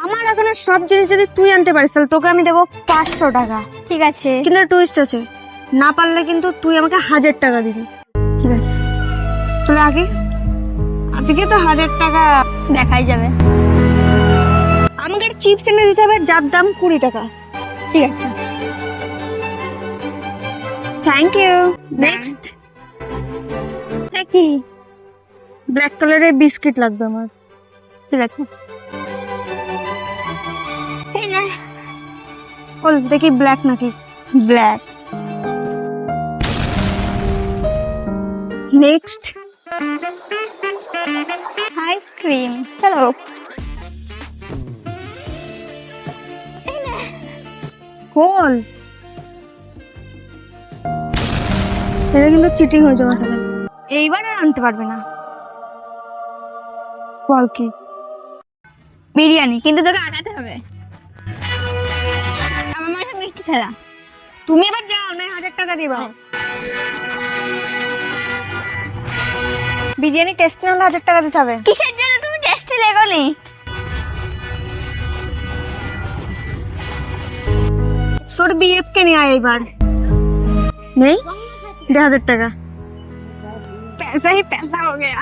আমার এখানে সব জিনিস যদি তুই আনতে পারিস তাহলে তোকে আমি দেবো 500 টাকা। ঠিক আছে কিন্তু টুইস্ট আছে, না পারলে কিন্তু তুই আমাকে 1000 টাকা দিবি। ঠিক আছে, তোর আগে আজকে তো 1000 টাকা দেখাই যাবে। আমাকে চিপস এনে দিতে হবে যার দাম 20 টাকা। ঠিক আছে, থ্যাংক ইউ। নেক্সট কি? ব্ল্যাক কালারের বিস্কিট লাগবে আমার। ঠিক আছে, এই না বল দেখি ব্ল্যাক নাকি ব্ল্যাক। নেক্সট আইসক্রিম, চলো। কোল। এটা কিন্তু চিটিং হয়েছে আমার সাথে, এইবার আর আনতে পারবে না। বল কি? বিরিয়ানি, কিন্তু তোকে আগাতে হবে। আমার মাঠে মিষ্টি খেলা। তুমি এবার যাও না 1000 টাকা দিবা। বিরিয়ানি টেস্ট না হলে 1000 টাকা দিতে হবে। কিসের জন্য তুমি টেস্টে লেগোনি? তোর বিএফ কে নিয়ে আয় এবার। নেই 1000 টাকা। पैसा ही पैसा हो गया।